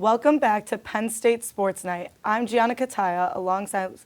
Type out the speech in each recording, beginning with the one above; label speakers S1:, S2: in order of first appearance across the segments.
S1: Welcome back to Penn State Sports Night. I'm Gianna Cutaia alongside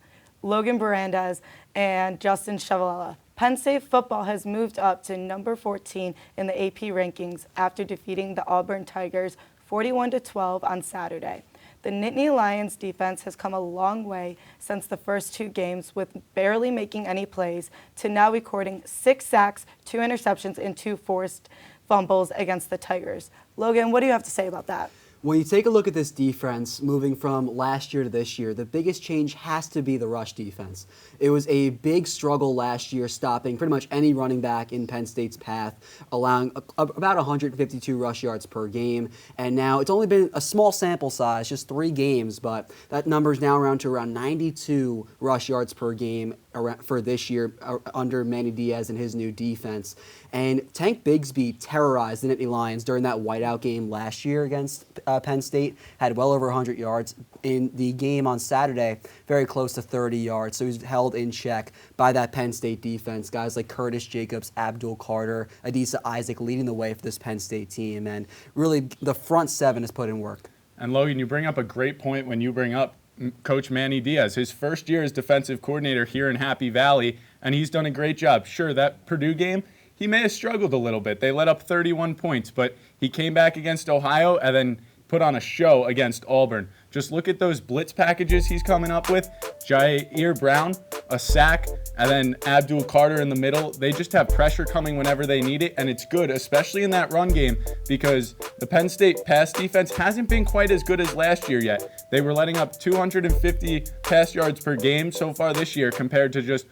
S1: Logan Bourandas and Justin Ciavolella. Penn State football has moved up to number 14 in the AP rankings after defeating the Auburn Tigers 41-12 on Saturday. The Nittany Lions defense has come a long way since the first two games, with barely making any plays, to now recording 6 sacks, 2 interceptions, and 2 forced fumbles against the Tigers. Logan, what do you have to say about that?
S2: When you take a look at this defense moving from last year to this year, the biggest change has to be the rush defense. It was a big struggle last year stopping pretty much any running back in Penn State's path, allowing about 152 rush yards per game. And now it's only been a small sample size, just 3 games, but that number is now around 92 rush yards per game for this year under Manny Diaz and his new defense. And Tank Bigsby terrorized the Nittany Lions during that whiteout game last year against Penn State, had well over 100 yards. In the game on Saturday, very close to 30 yards. So he was held in check by that Penn State defense. Guys like Curtis Jacobs, Abdul Carter, Adisa Isaac leading the way for this Penn State team. And really, the front 7 has put in work.
S3: And Logan, you bring up a great point when you bring up Coach Manny Diaz. His first year as defensive coordinator here in Happy Valley, and he's done a great job. Sure, that Purdue game, he may have struggled a little bit. They let up 31 points, but he came back against Ohio and then put on a show against Auburn. Just look at those blitz packages he's coming up with. Jair Brown, a sack, and then Abdul Carter in the middle. They just have pressure coming whenever they need it, and it's good, especially in that run game, because the Penn State pass defense hasn't been quite as good as last year yet. They were letting up 250 pass yards per game so far this year compared to just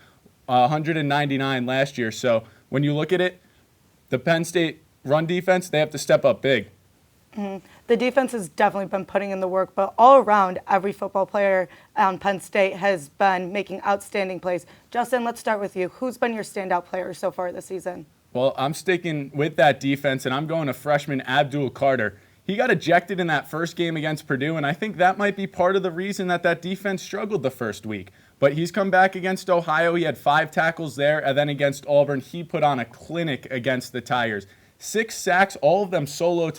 S3: 199 last year. So when you look at it, the Penn State run defense, they have to step up big.
S1: Mm-hmm. The defense has definitely been putting in the work, but all around, every football player on Penn State has been making outstanding plays. Justin, let's start with you. Who's been your standout player so far this season?
S3: Well, I'm sticking with that defense, and I'm going to freshman Abdul Carter. He got ejected in that first game against Purdue, and I think that might be part of the reason that defense struggled the first week. But he's come back against Ohio. He had 5 tackles there, and then against Auburn, he put on a clinic against the Tigers. 6 sacks, all of them solo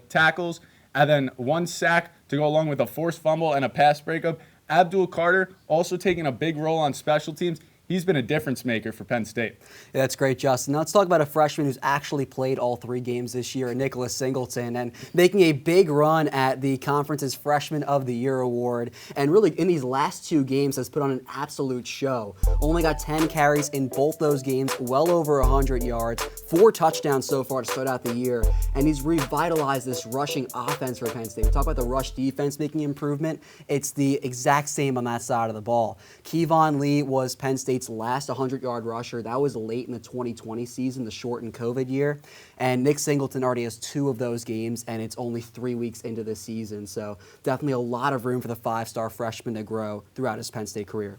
S3: tackles, and then 1 sack to go along with a forced fumble and a pass breakup. Abdul Carter also taking a big role on special teams. He's been a difference maker for Penn State.
S2: Yeah, that's great, Justin. Now let's talk about a freshman who's actually played all 3 games this year, Nicholas Singleton, and making a big run at the conference's Freshman of the Year award. And really, in these last 2 games, has put on an absolute show. Only got 10 carries in both those games, well over 100 yards, 4 touchdowns so far to start out the year. And he's revitalized this rushing offense for Penn State. We talk about the rush defense making improvement. It's the exact same on that side of the ball. Kevon Lee was Penn State's last 100-yard rusher. That was late in the 2020 season, the shortened COVID year. And Nick Singleton already has 2 of those games, and it's only 3 weeks into the season. So definitely a lot of room for the 5-star freshman to grow throughout his Penn State career.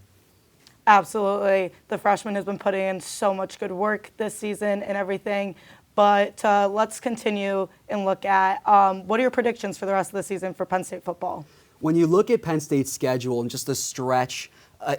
S1: Absolutely. The freshman has been putting in so much good work this season and everything. But let's continue and look at what are your predictions for the rest of the season for Penn State football?
S2: When you look at Penn State's schedule and just the stretch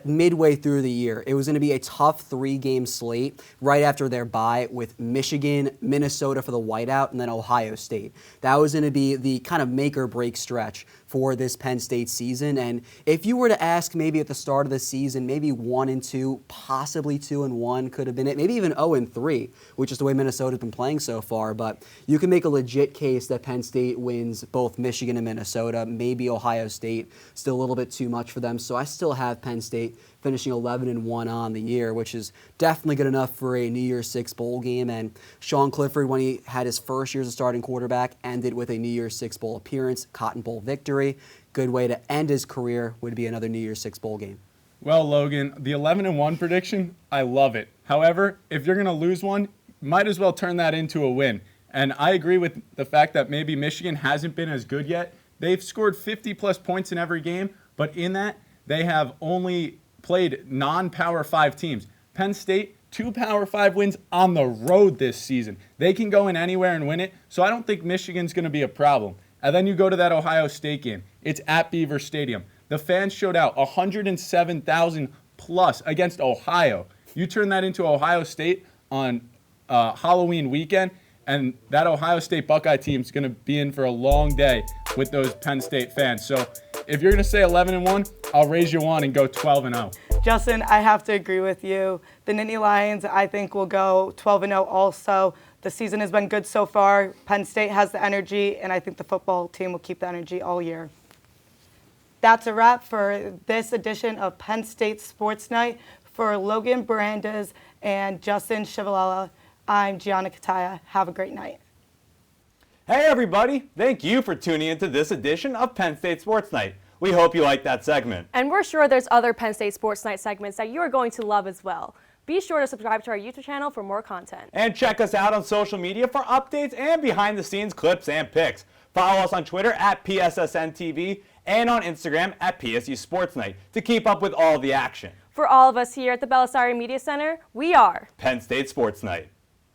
S2: midway through the year, it was going to be a tough 3-game slate right after their bye with Michigan, Minnesota for the whiteout, and then Ohio State. That was going to be the kind of make or break stretch for this Penn State season. And if you were to ask maybe at the start of the season, maybe 1-2, possibly 2-1 could have been it, maybe even 0-3, which is the way Minnesota's been playing so far. But you can make a legit case that Penn State wins both Michigan and Minnesota, maybe Ohio State, still a little bit too much for them. So I still have Penn State finishing 11-1 on the year, which is definitely good enough for a New Year's Six bowl game. And Sean Clifford, when he had his first year as a starting quarterback, ended with a New Year's Six bowl appearance, Cotton Bowl victory. Good way to end his career would be another New Year's Six bowl game.
S3: Well, Logan, the 11-1 prediction, I love it. However, if you're going to lose one, might as well turn that into a win. And I agree with the fact that maybe Michigan hasn't been as good yet. They've scored 50-plus points in every game, but in that, they have only played non-Power 5 teams. Penn State, 2 Power 5 wins on the road this season. They can go in anywhere and win it, so I don't think Michigan's going to be a problem. And then you go to that Ohio State game. It's at Beaver Stadium. The fans showed out 107,000 plus against Ohio. You turn that into Ohio State on Halloween weekend, and that Ohio State Buckeye team is going to be in for a long day. with those Penn State fans. So if you're going to say 11-1, I'll raise you one and go 12-0.
S1: Justin, I have to agree with you. The Nittany Lions, I think, will go 12-0 also. The season has been good so far. Penn State has the energy, and I think the football team will keep the energy all year. That's a wrap for this edition of Penn State Sports Night. For Logan Bourandas and Justin Ciavolella, I'm Gianna Cutaia. Have a great night.
S4: Hey everybody, thank you for tuning into this edition of Penn State Sports Night. We hope you liked that segment.
S5: And we're sure there's other Penn State Sports Night segments that you are going to love as well. Be sure to subscribe to our YouTube channel for more content.
S4: And check us out on social media for updates and behind the scenes clips and pics. Follow us on Twitter at PSSN TV and on Instagram at PSU Sports Night to keep up with all the action.
S5: For all of us here at the Belisari Media Center, we are
S4: Penn State Sports Night.